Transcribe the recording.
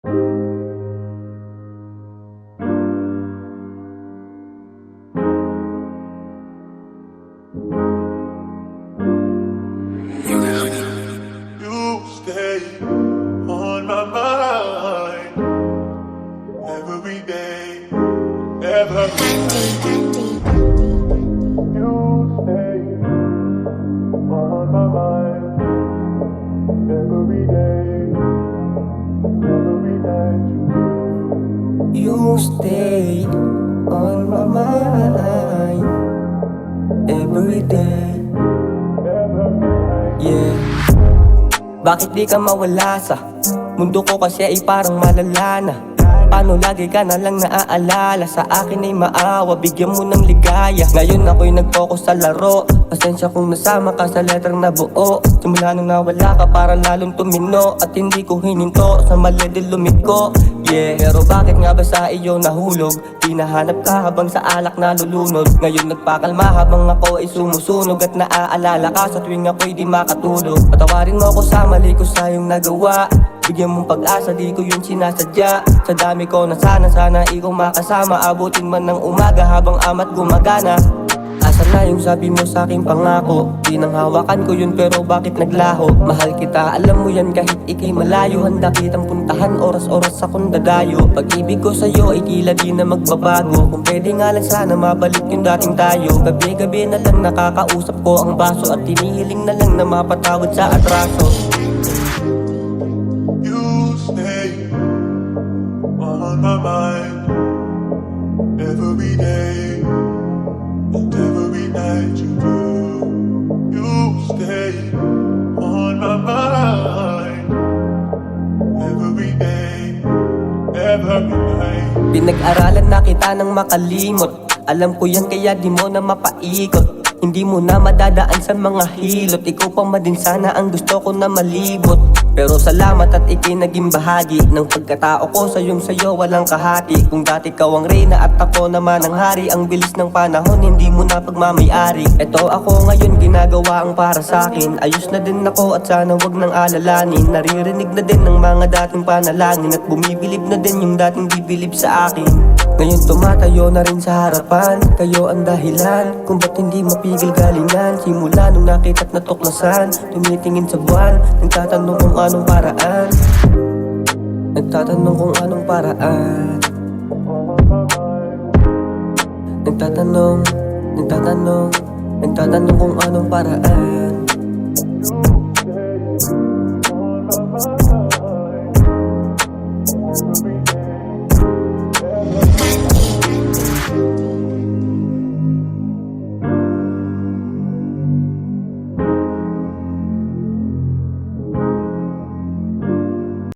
You stay on my mind every day, every night. You stay on my mind every day, every night. You stay on my mind every day. Yeah. Bakit di ka mawala sa mundo ko kasi ay parang malala na? Paano lagi ka na lang naaalala? Sa akin ay maawa, bigyan mo ng ligaya. Ngayon ako'y nag-focus sa laro. Pasensya kung nasama ka sa letrang nabuo. Simula nung nawala ka parang lalong tumino. At hindi ko hininto, sa mali din lumiko. Yeah, pero bakit nga ba sa iyo nahulog? Hinahanap ka habang sa alak nalulunod. Ngayon nagpakalma habang ako ay sumusunog. At naaalala ka sa tuwing ako'y di makatulog. Patawarin mo ako sa mali ko sa iyong nagawa. Bigyan mong pag-asa, di ko yun sinasadya. Sa dami ko na sana ikaw makasama. Abutin man ng umaga habang ama't gumagana. Asan na yung sabi mo sa aking pangako? Di nang hawakan ko yun pero bakit naglaho? Mahal kita, alam mo yan kahit ikay malayo. Handa kitang puntahan, oras-oras akong dadayo. Pag-ibig ko sa'yo ay tila di na magbabago. Kung pwede nga lang sana mabalik yung dating tayo. Gabi-gabi na lang nakakausap ko ang baso. At tinihiling na lang na mapatawad sa atraso. You stay on my mind every day and every night. You do. You stay on my mind every day, every night. Pinag-aralan na kita ng makalimot. Alam ko yan kaya di mo na mapaikot. Hindi mo na madadaan sa mga hilot. Ikaw pa man din sana ang gusto ko na malibot. Pero salamat at ikay naging bahagi ng pagkatao ko sayo walang kahati. Kung dati kaw ang reyna at ako naman ang hari. Ang bilis ng panahon hindi mo na pagmamayari. Eto ako ngayon ginagawa ang para sa'kin. Ayos na din ako at sana wag nang alalanin. Naririnig na din ng mga dating panalangin. At bumibilib na din yung dating bibilib sa akin. Ngayon tumatayo na rin sa harapan. Kayo ang dahilan kung ba't hindi mapigil galingan. Simula nung nakita't natuklasan. Tumitingin sa buwan, nagtatanong kung anong paraan. Nagtatanong kung anong paraan. Nagtatanong kung anong paraan. Every day.